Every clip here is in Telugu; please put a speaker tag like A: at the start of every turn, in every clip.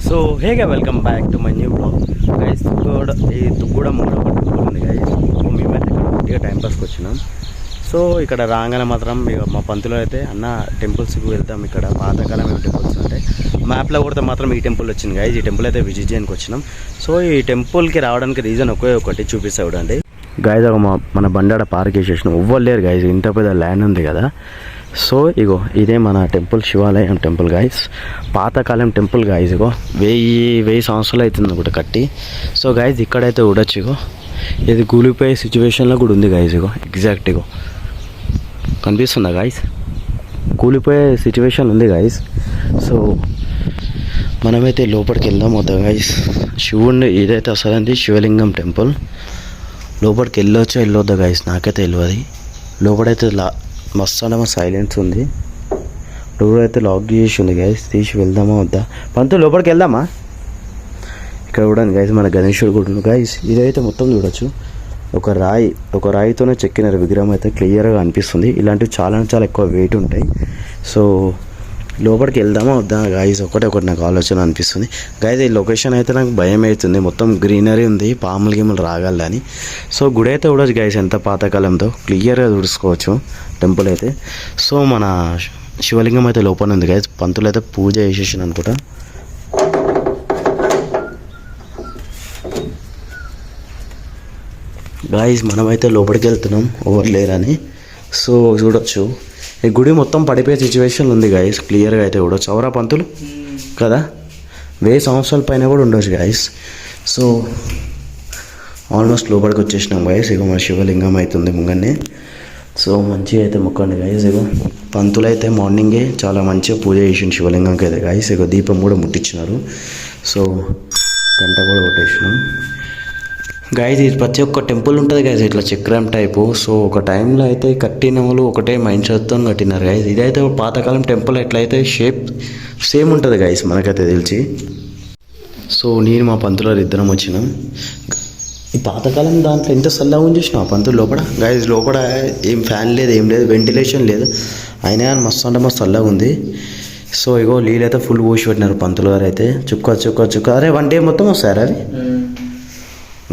A: సో హేగా welcome back to my new blog guys. ఈ తుగ్గూడ మూడో పట్టుకుంది గైస్. మేమైతే ఇక్కడ కొద్దిగా టైంపాస్కి వచ్చినాం. సో ఇక్కడ రాగానే మాత్రం ఇక మా పంతులు అయితే అన్న టెంపుల్స్కి వెళ్తాం, ఇక్కడ పాతకాలం ఏమి టెంపుల్స్ ఉంటాయి, మ్యాప్లో కొడితే మాత్రం ఈ టెంపుల్ వచ్చింది గైస్. ఈ టెంపుల్ అయితే విజిట్ చేయడానికి వచ్చినాం. సో ఈ టెంపుల్కి రావడానికి రీజన్ ఒకే ఒకటి చూపిస్తా చూడండి గైజ్. ఒక మన బండాడ పార్క్ వేసేసినాం, ఎవ్వరు గైజ్, ఇంత పెద్ద ల్యాండ్ ఉంది కదా. సో ఇగో ఇదే మన టెంపుల్, శివాలయం టెంపుల్ గైస్, పాతకాలం టెంపుల్ గైజ్. ఇగో 1000 సంవత్సరాలు అవుతుంది ఒకటి కట్టి. సో గైజ్ ఇక్కడైతే చూడొచ్చు, ఇగో ఇది కూలిపోయే సిచ్యువేషన్లో కూడా ఉంది గైజ్. ఇగో ఎగ్జాక్ట్ ఇగో కనిపిస్తుందా గైజ్, కూలిపోయే సిచ్యువేషన్ ఉంది గైజ్. సో మనమైతే లోపలికి వెళ్దాం వద్దా గైజ్. శివుడిని ఇదైతే అసలు శివలింగం టెంపుల్. లోపలికి వెళ్ళొద్దా గైస్, నాకైతే తెలియదు. లోపలైతే మస్తు సైలెన్స్ ఉంది, లోపలైతే లాక్ చేసి ఉంది గైస్. తీసి వెళ్దామా వద్దా పంతు, లోపలికి వెళ్దామా? ఇక్కడ చూడండి గైస్, మన గణేశుడు కూడా గైస్. ఇదైతే మొత్తం చూడొచ్చు, ఒక రాయితోనే చెక్కిన విగ్రహం అయితే క్లియర్గా అనిపిస్తుంది. ఇలాంటివి చాలా ఎక్కువ వెయిట్ ఉంటాయి. సో లోపలికి వెళ్దామా వద్దా గైస్, ఒకటి నాకు ఆలోచన అనిపిస్తుంది గైస్. ఈ లొకేషన్ అయితే నాకు భయం అవుతుంది, మొత్తం గ్రీనరీ ఉంది, పాములు గీములు రాగాలని. సో గుడి అయితే చూడొచ్చు గైస్, ఎంత పాతకాలంతో క్లియర్గా చూసుకోవచ్చు టెంపుల్ అయితే. సో మన శివలింగం అయితే లోపల ఉంది గైస్. పంతులు అయితే పూజ చేసేసాను అనుకుంటా. గైస్ మనమైతే లోపలికి వెళ్తున్నాం, ఎవరు లేరని. సో చూడొచ్చు ఈ గుడి మొత్తం పడిపోయే సిచ్యువేషన్ ఉంది గైస్, క్లియర్గా అయితే చూడొచ్చు. ఎవరా పంతులు కదా, 1000 సంవత్సరాల పైన కూడా ఉండొచ్చు గైస్. సో ఆల్మోస్ట్ లోపలికి వచ్చేసినాం గైస్. ఇగో మన శివలింగం అవుతుంది ముంగనే. సో మంచిగా అయితే మొక్కండి గైస్. ఇగో పంతులు అయితే మార్నింగే చాలా మంచిగా పూజ చేసిండు శివలింగంకి అయితే గైస్. ఇగో దీపం కూడా ముట్టించినారు. సో గంట కూడా కొట్టేసినాం గైజ్. ఇది ప్రతి ఒక్క టెంపుల్ ఉంటుంది గైజ్ ఇట్లా చక్రం టైపు. సో ఒక టైంలో అయితే కట్టిన వాళ్ళు ఒకటే మైండ్ సెట్తో కట్టినారు గైజ్. ఇదైతే పాతకాలం టెంపుల్ ఎట్లయితే షేప్ సేమ్ ఉంటుంది గైజ్ మనకైతే తెలిసి. సో నేను మా పంతులు ఇద్దరం వచ్చినాం. ఈ పాతకాలం దాంట్లో ఎంత చల్లగా ఉంది చూసినా పంతులు లోపల గైజ్. లోపల ఏం ఫ్యాన్ లేదు, ఏం లేదు, వెంటిలేషన్ లేదు, అయినా కానీ మస్తు అంటే మస్తు చల్లగా ఉంది. సో ఇగో నీళ్ళు అయితే ఫుల్ పోసి పెట్టినారు పంతులు గారు అయితే. చుక్క అరే 1 డే మొత్తం వస్తారా అది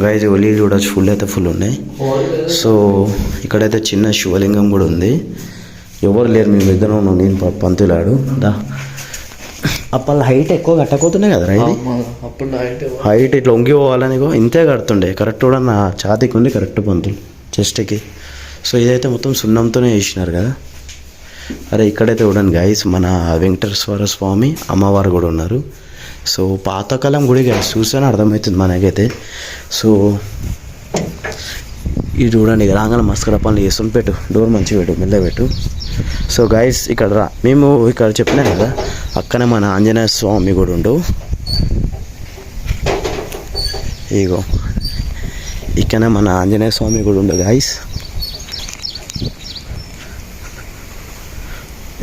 A: గైజ్. నీళ్ళు చూడవచ్చు, ఫుల్ అయితే ఫుల్ ఉన్నాయి. సో ఇక్కడైతే చిన్న శివలింగం కూడా ఉంది. ఎవరు లేరు, మేము ఇద్దరం ఉన్నాం, నేను పంతులాడు దా. అప్పట్లో హైట్ ఎక్కువ కట్టకపోతున్నాయి కదా ఇది, హైట్ ఇట్లా వంగి పోవాలని ఇంతే కడుతుండే. కరెక్ట్ కూడా నా ఛాతీకి ఉంది కరెక్ట్ పంతులు చెస్ట్కి. సో ఇదైతే మొత్తం సున్నంతోనే వేసినారు కదా. అరే ఇక్కడైతే చూడండి గైస్, మన వెంకటేశ్వర స్వామి అమ్మవారు కూడా ఉన్నారు. సో పాతకాలం గుడి గైస్, చూస్తేనే అర్థమవుతుంది మనకైతే. సో ఇది చూడండి, రాగానే మస్కర పనులు చేస్తుంది. పెట్టు డోర్ మంచిగా పెట్టు, మెల్ల పెట్టు. సో గైస్ ఇక్కడ రా, మేము ఇక్కడ చెప్పినాం కదా, అక్కనే మన ఆంజనేయ స్వామి కూడా ఉండు. ఇగో ఇక్కడనే మన ఆంజనేయ స్వామి కూడా ఉండు గైస్.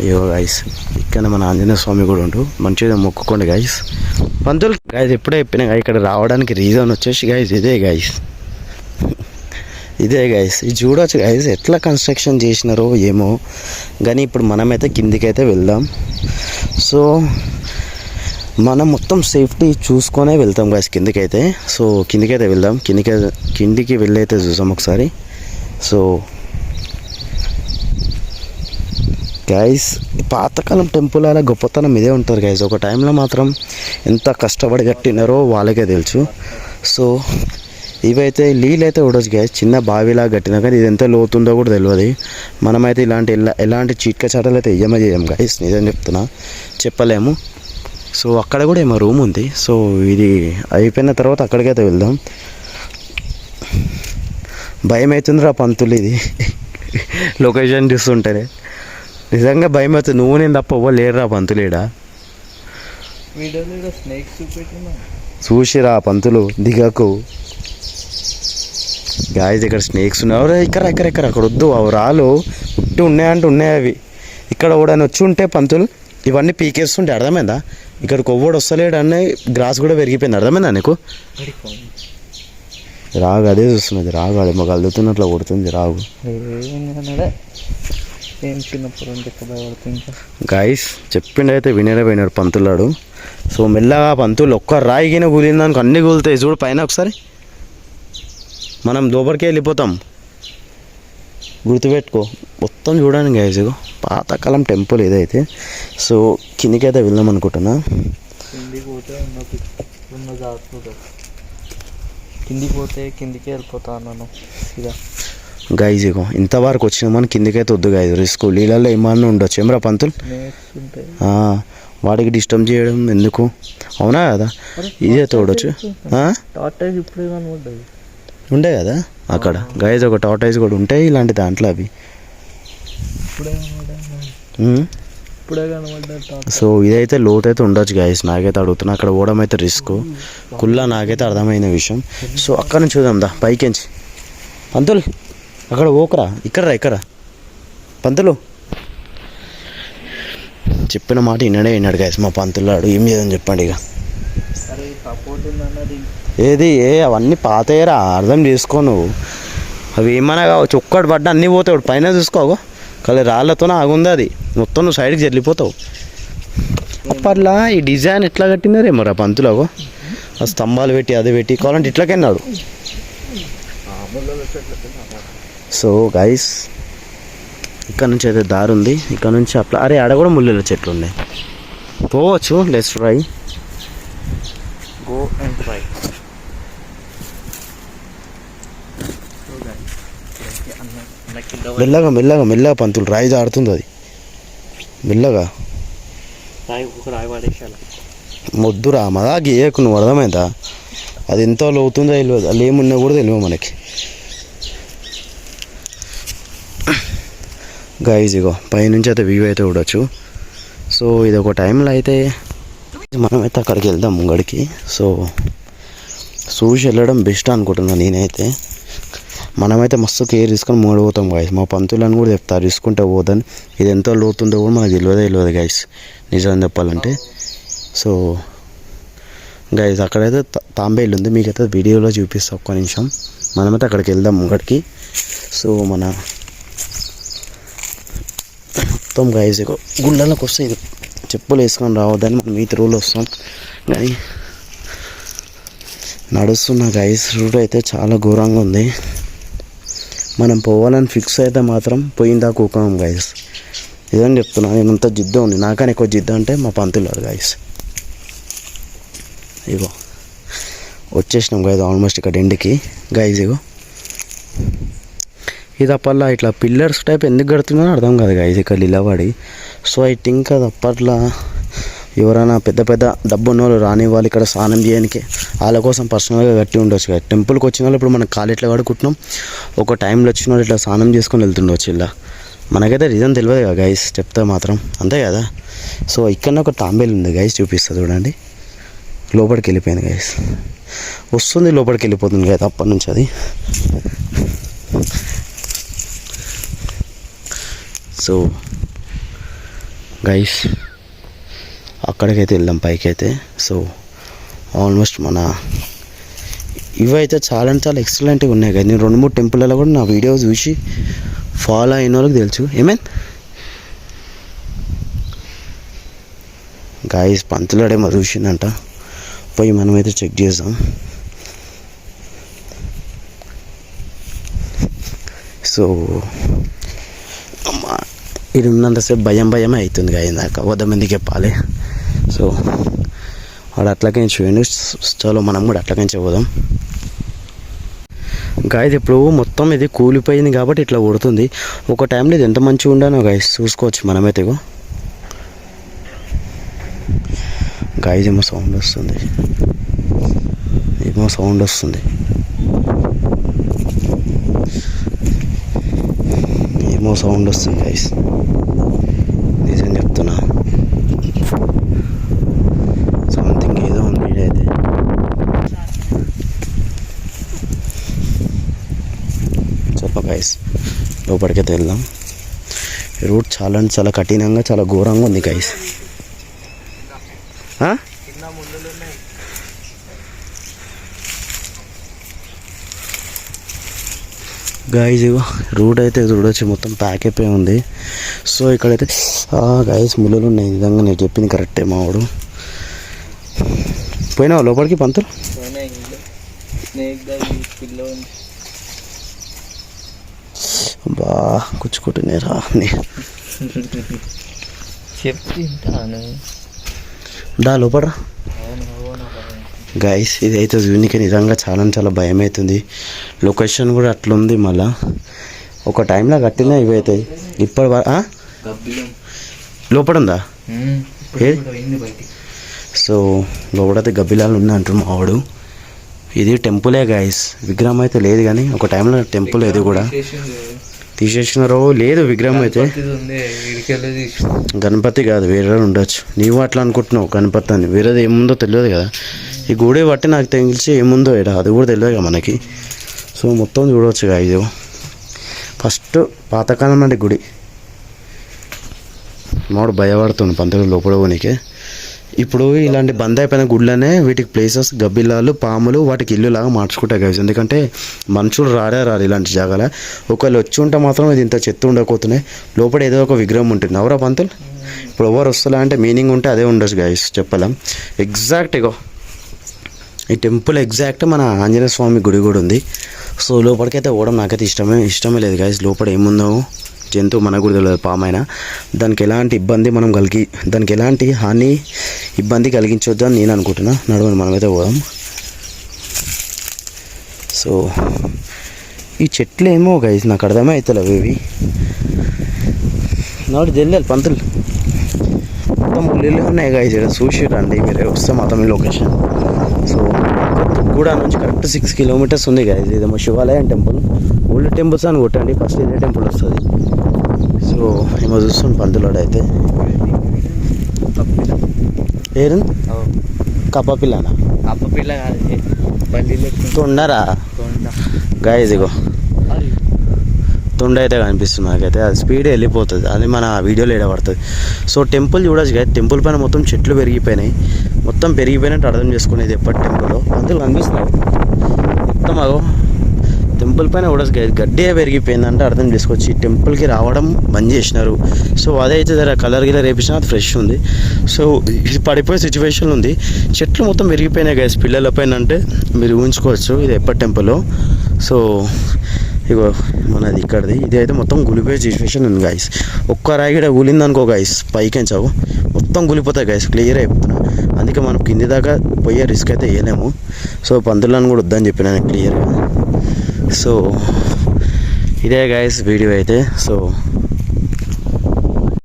A: అయ్యో గైస్, ఇక్కడ మన ఆంజనేయ స్వామి కూడా ఉండు, మంచిగా మొక్కుకోండి గైస్. పంతులు గైస్ ఎప్పుడే చెప్పినా ఇక్కడ రావడానికి రీజన్ వచ్చేసి గైస్ ఇదే గైస్, ఇదే గైస్. ఇది చూడవచ్చు గైస్ ఎట్లా కన్స్ట్రక్షన్ చేసినారో ఏమో కానీ. ఇప్పుడు మనమైతే కిందికైతే వెళ్దాం. సో మనం మొత్తం సేఫ్టీ చూసుకొనే వెళ్తాం గైస్ కిందికైతే. సో కిందికైతే వెళ్దాం, కిందికి వెళ్ళైతే చూసాం ఒకసారి. సో గైస్ పాతకాలం టెంపుల్ అలా గొప్పతనం ఇదే ఉంటుంది గైస్. ఒక టైంలో మాత్రం ఎంత కష్టపడి కట్టినారో వాళ్ళకే తెలుసు. సో ఇవైతే నీళ్ళు అయితే ఉండొచ్చు గైస్, చిన్న బావిలా కట్టినా కానీ ఇది ఎంత లోతుందో కూడా తెలియదు. మనమైతే ఎలాంటి చీట్క చాటలు అయితే చేయం గైస్, నిజం చెప్తున్నా, చెప్పలేము. సో అక్కడ కూడా ఏమో రూమ్ ఉంది. సో ఇది అయిపోయిన తర్వాత అక్కడికైతే వెళ్దాం. భయం అవుతుందిరా పంతులు, ఇది లొకేషన్ చూస్తుంటేనే నిజంగా భయం అవుతుంది. నువ్వు నేను తప్ప ఎవ్వరు లేరురా పంతులేడా. చూసిరా పంతులు దిగకు గాయస్, ఇక్కడ స్నేక్స్ ఉన్నాయి. ఇక్కడ అక్కడ వద్దు, అవి రాళ్ళు ఉట్టి ఉన్నాయంటే ఉన్నాయి అవి. ఇక్కడ కూడా వచ్చి ఉంటే పంతులు ఇవన్నీ పీకేస్తుంటే అర్థమైందా. ఇక్కడ కొవ్వడు వస్తలేడు అన్న, గ్రాస్ కూడా పెరిగిపోయింది, అర్థమైందా నీకు. రాగు అదే చూస్తున్నది, రాగు అది మాకు అల్లుతున్నట్లు కొడుతుంది రాగు.
B: ఏం చిన్నప్పుడు భయపడుతుంది
A: గాయస్. చెప్పిండైతే వినేరే పోయినాడు పంతులాడు. సో మెల్లగా పంతులు ఒక్క రాయిగిన కూలిందానికి అన్నీ కూలుతాయి చూడు పైన ఒకసారి. మనం లోపలికి వెళ్ళిపోతాం, గుర్తుపెట్టుకో. మొత్తం చూడండి గైస్, ఇగో పాతకాలం టెంపుల్ ఇదైతే. సో కిందికి అయితే వెళ్దాం అనుకుంటున్నా.
B: కిందికి పోతే కిందికి వెళ్ళిపోతా అన్నాను ఇదా
A: గైజ్. ఇగో ఇంతవరకు వచ్చినామని కిందికైతే వద్దు గైజ్, రిస్క్. నీళ్ళల్లో ఏమన్నా ఉండొచ్చు ఏమరా పంతులు, వాడికి డిస్టర్బ్ చేయడం ఎందుకు, అవునా కదా. ఇదే తోడొచ్చు ఉండే కదా అక్కడ గైజ్, ఒక టార్టైజ్ కూడా ఉంటాయి ఇలాంటి దాంట్లో అవి. సో ఇదైతే లోతు అయితే ఉండొచ్చు గైస్, నాకైతే అడుగుతున్నా. అక్కడ పోవడం అయితే రిస్క్ కుల్లా, నాకైతే అర్థమైన విషయం. సో అక్కడ నుంచి చూద్దాం దా పైకించి. పంతులు అక్కడ ఓకరా, ఇక్కడ పంతులు చెప్పిన మాట విన్నాడు గైస్ మా పంతులాడు. ఏం చేద్దాం చెప్పండి ఇక. ఏది అవన్నీ పాతయ్యరా, అర్థం చేసుకో నువ్వు. అవి ఏమన్నా కావచ్చు, ఒక్కటి పడ్డా అన్నీ పోతావు. పైన చూసుకోగో కలి రాళ్ళతోనే ఆగుంది అది, మొత్తం నువ్వు సైడ్కి చెల్లిపోతావు. అప్పట్లా ఈ డిజైన్ ఎట్లా కట్టినారే మరి పంతులాగో, ఆ స్తంభాలు పెట్టి అది పెట్టి కావాలంటే ఇట్లకెన్నాడు. సో గైస్ ఇక్కడ నుంచి అయితే దారి ఉంది, ఇక్కడ నుంచి అట్లా. అరే ఆడ కూడా ముళ్ళ చెట్లు ఉన్నాయి, పోవచ్చు. Let's try,
B: go and try.
A: మెల్లగా పంతులు, రాయి జారుతుంది అది మెల్లగా. మొద్దురా మదా గీయకు, నువ్వు అర్థమైందా. అది ఎంతో లోతుందో తెలియదు, అది ఏమున్నా కూడా తెలియదు మనకి. గైజ్ ఇగో పైనుంచి అయితే వ్యూ అయితే చూడొచ్చు. సో ఇది ఒక టైంలో అయితే మనమైతే అక్కడికి వెళ్దాం ముంగడికి. సో చూసి వెళ్ళడం బెస్ట్ అనుకుంటున్నాను నేనైతే. మనమైతే మస్తు కేర్ తీసుకొని మూడిపోతాం గైస్. మా పంతులని కూడా చెప్తారు తీసుకుంటే పోదని. ఇది ఎంతో లోతుందో కూడా మనకు తెలియదు గైస్, నిజం చెప్పాలంటే. సో గైస్ అక్కడైతే తాంబేలు ఉంది, మీకైతే వీడియోలో చూపిస్తాను ఒక్క నిమిషం. మనమైతే అక్కడికి వెళ్దాం ముంగడికి. సో మన మొత్తం గైస్ గుళ్ళలోకి వస్తే ఇది చెప్పులు వేసుకొని రావద్దని మనం ఈ రూల్ వస్తాం. కానీ నడుస్తున్న గైస్ రూట్ అయితే చాలా ఘోరంగా ఉంది. మనం పోవాలని ఫిక్స్ అయితే మాత్రం పోయిందా కూకాం గైస్. ఇదని చెప్తున్నా, నేనంతా జిద్దు ఉంది. నాకని ఎక్కువ జిద్దు అంటే మా పంతులు గైస్. ఇగో వచ్చేసినాం గైస్ ఆల్మోస్ట్ ఇక్కడ ఎండ్కి గైస్. ఇగో ఇది అప్పట్లో ఇట్లా పిల్లర్స్ టైప్ ఎందుకు కడుతున్నారో అర్థం కాదు గైస్, ఇక్కడ నిలబడి. సో ఐ థింక్ అది అప్పట్లో ఎవరైనా పెద్ద పెద్ద డబ్బు ఉన్న వాళ్ళు రాని వాళ్ళు ఇక్కడ స్నానం చేయడానికి వాళ్ళ కోసం పర్సనల్గా కట్టి ఉండొచ్చు కదా. టెంపుల్కి వచ్చిన వాళ్ళు ఇప్పుడు మనం కాలు ఇట్లా కడుక్కుంటున్నాం, ఒక టైంలో వచ్చిన వాళ్ళు ఇట్లా స్నానం చేసుకొని వెళ్తుండొచ్చు ఇలా. మనకైతే రీజన్ తెలియదు కదా గైస్, చెప్తే మాత్రం అంతే కదా. సో ఇక్కడ ఒక తాంబేలు ఉంది గైస్, చూపిస్తుంది చూడండి. లోపలికి వెళ్ళిపోయింది గైస్, వస్తుంది లోపలికి వెళ్ళిపోతుంది గైస్ అప్పటి నుంచి అది. సో గైస్ అక్కడికైతే వెళ్దాం పైకి అయితే. సో ఆల్మోస్ట్ మన ఇవైతే చాలా అంటే చాలా ఎక్సలెంట్గా ఉన్నాయి కదా. నేను 2-3 టెంపుల్లో కూడా నా వీడియో చూసి ఫాలో అయిన వాళ్ళకి తెలుసు. ఏమైనా గైస్ పంతులాడేమో చూసిందంట, పోయి మనమైతే చెక్ చేద్దాం. సో ఇది ఉన్నంతసేపు భయం అవుతుంది గా, ఇందాక 100 మందికి చెప్పాలి. సో వాడు అట్లకే చూడండి. చలో మనం కూడా అట్లకే పోదాం గాయస్. ఇప్పుడు మొత్తం ఇది కూలిపోయింది కాబట్టి ఇట్లా కొడుతుంది. ఒక టైంలో ఇది ఎంత మంచిగా ఉండానో గాయస్ చూసుకోవచ్చు మనమైతే. గాయస్ ఏమో సౌండ్ వస్తుంది, గాయస్, నిజం చెప్తున్నా. సంథింగ్ ఏదో ఉంది అయితే. చెప్ప గాయస్ లోపలికైతే వెళ్దాం. రూట్ చాలా అంటే చాలా కఠినంగా చాలా ఘోరంగా ఉంది గాయస్. గాయస్ ఇగో రూట్ అయితే చూడొచ్చు, మొత్తం ప్యాక్ అయిపోయి ఉంది. సో ఇక్కడైతే గాయస్ ముళ్ళులు ఉన్నాయి. నిజంగా నేను చెప్పింది కరెక్టే మావాడు. పోయినావు లోపలికి పంతులు?
B: స్నేక్ దగ్గర పిల్లో
A: బా కూర్చుకుంటున్నాయి రా
B: చెప్తాను.
A: దా లోపల గైస్. ఇది అయితే యూనిక్, నిజంగా చాలా చాలా భయం అవుతుంది. లొకేషన్ కూడా అట్లుంది. మళ్ళా ఒక టైంలో కట్టినా ఇవి అవుతాయి. ఇప్పటి లోపల ఉందా? సో లోపలైతే గబ్బిలాలు ఉన్నాయి అంటారు మా వాడు. ఇది టెంపులే గైస్, విగ్రహం అయితే లేదు కానీ ఒక టైంలో టెంపుల్ ఇది కూడా తీసేసినారో లేదు. విగ్రహం అయితే గణపతి కాదు, వేరే ఉండొచ్చు. నీవు అట్లా అనుకుంటున్నావు గణపతి అని, వేరేది ఏముందో తెలియదు కదా. ఈ గుడి బట్టి నాకు తెలిసి ఏముందో ఇక్కడ అది కూడా తెలియదు కదా మనకి. సో మొత్తం చూడవచ్చు కదా. ఇది ఫస్ట్ పాతకాలం నాటి గుడి. మాడు భయపడుతుంది పంతులు లోపల పోనీకే. ఇప్పుడు ఇలాంటి బంద్ అయిపోయిన గుళ్ళనే వీటికి ప్లేసెస్ గబ్బిలాలు, పాములు వాటికి ఇల్లులాగా మార్చుకుంటాయి గైస్. ఎందుకంటే మనుషులు రారు ఇలాంటి జాగాల. ఒకవేళ వచ్చి ఉంటే మాత్రం ఇది ఇంత చెత్త ఉండకపోతున్నాయి. లోపల ఏదో ఒక విగ్రహం ఉంటుంది. ఎవరా పంతులు? ఇప్పుడు ఎవరు వస్తలే అంటే మీనింగ్ ఉంటే అదే ఉండొచ్చు గైస్, చెప్పలేం. ఎగ్జాక్ట్ ఇగో ఈ టెంపుల్ ఎగ్జాక్ట్ మన ఆంజనేయ స్వామి గుడి కూడా ఉంది. సో లోపలికైతే పోవడం నాకైతే ఇష్టమే లేదు గైస్. లోపల ఏముందో జంతువు మనకు కూడా తెలియదు, పామైనా. దానికి ఎలాంటి హాని ఇబ్బంది కలిగించొద్దు అని నేను అనుకుంటున్నా. నడవండి మనమైతే పోదాం. సో ఈ చెట్లు ఏమో గైస్ నాకు అర్థమే అవుతలేవు ఇవి. నాడు తెలియాలి పంతులు. మొత్తం ముళ్ళు ఉన్నాయి గైస్. ఇక్కడ చూసి రండి మీరు వస్తే మొత్తం ఈ లొకేషన్. సో తుగ్గూడ నుంచి కరెక్ట్ 6 కిలోమీటర్స్ ఉంది గైస్. ఇదేమో శివాలయం టెంపుల్. ఓల్డ్ టెంపుల్స్ అని కొట్టండి ఫస్ట్ ఇదే టెంపుల్ వస్తుంది. సో ఏమో చూస్తుంది పంతులోడు అయితే. పేరు కప్పపిల్లనా?
B: కప్పపిల్ల కాదు, బండి
A: తొండరా గైస్. ఇగో తొండ అయితే కనిపిస్తుంది నాకైతే. అది స్పీడ్ వెళ్ళిపోతుంది, అది మన వీడియోలో ఏడబడుతుంది. సో టెంపుల్ చూడొచ్చు కదా. టెంపుల్ పైన మొత్తం చెట్లు పెరిగిపోయినాయి. మొత్తం పెరిగిపోయినట్టు అర్థం చేసుకునేది ఎప్పటి టెంపుల్ పంతులు కనిపిస్తున్నావు మొత్తం. అగో టెంపుల్ పైన కూడా గడ్డే పెరిగిపోయిందంటే అర్థం చేసుకోవచ్చు. ఈ టెంపుల్కి రావడం బంద్ చేసినారు. సో అదైతే జర కలర్ గిలర్ వేపించినా అది ఫ్రెష్ ఉంది. సో ఇది పడిపోయే సిచ్యువేషన్ ఉంది. చెట్లు మొత్తం పెరిగిపోయినాయి గైస్ పిల్లల పైన అంటే మీరు ఊహించుకోవచ్చు ఇది ఎప్పటి టెంపుల్. సో ఇగో మనది ఇక్కడది. ఇది అయితే మొత్తం గులిపోయే సిచ్యువేషన్ ఉంది గైస్. ఒక్క రాయి కూడా కూలిందనుకో గైస్ పైకించావు మొత్తం గులిపోతాయి గైస్. క్లియర్ అయిపోతున్నా. అందుకే మనం కింది దాకా పోయే రిస్క్ అయితే వేయలేము. సో పందులను కూడా వద్దని చెప్పిన నేను క్లియర్గా. సో ఇదే గైస్ వీడియో అయితే. సో